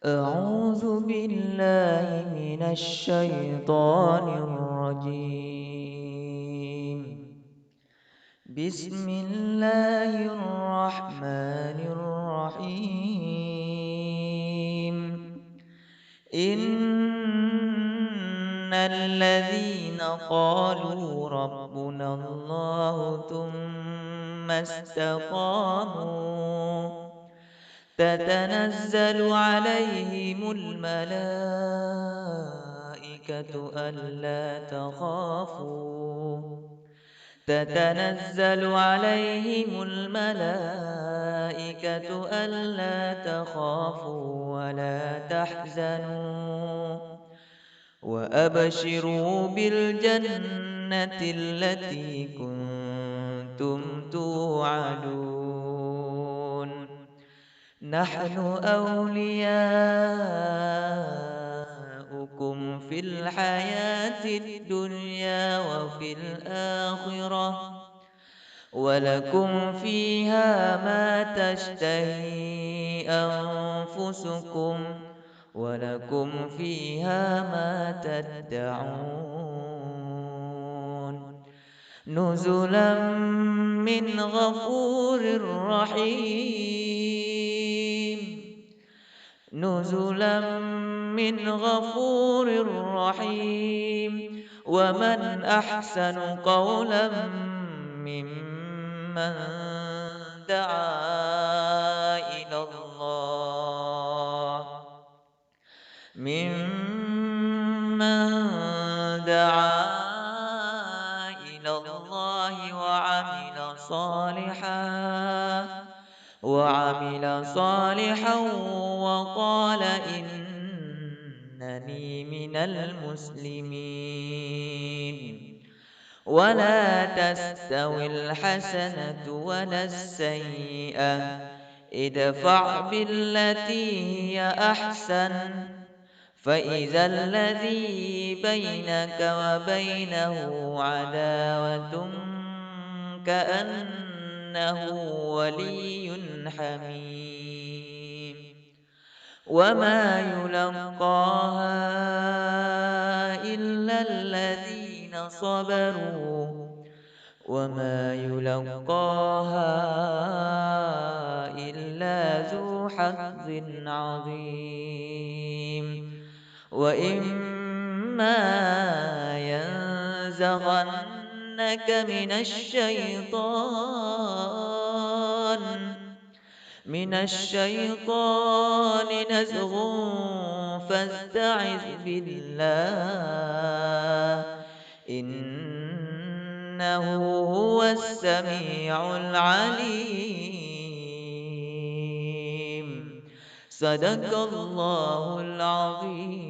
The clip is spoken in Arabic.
أعوذ بالله من الشيطان الرجيم. بسم الله الرحمن الرحيم. إن الذين قالوا ربنا الله ثم استقاموا تتنزل عليهم الملائكة ألا تخافوا تتنزل عليهم الملائكة ألا تخافوا ولا تحزنوا وأبشروا بالجنة التي كنتم توعدون. نحن أولياؤكم في الحياة الدنيا وفي الآخرة ولكم فيها ما تشتهي أنفسكم ولكم فيها ما تدعون. نزلا من غفور رحيم. نزلا من غفور رحيم. ومن أحسن قولا ممن دعا إلى الله ممن دعا إلى الله وعمل صالحا وقال إنني من المسلمين. ولا تستوي الحسنة ولا السيئة ادفع بالتي هي أحسن فإذا الذي بينك وبينه عداوة كأنه ولي حميم. وما يلقاها إلا الذين صبروا وما يلقاها إلا ذو حظ عظيم. وإما ينزغنك من الشيطان نزغ فاستعذ بالله إنه هو السميع العليم. صدق الله العظيم.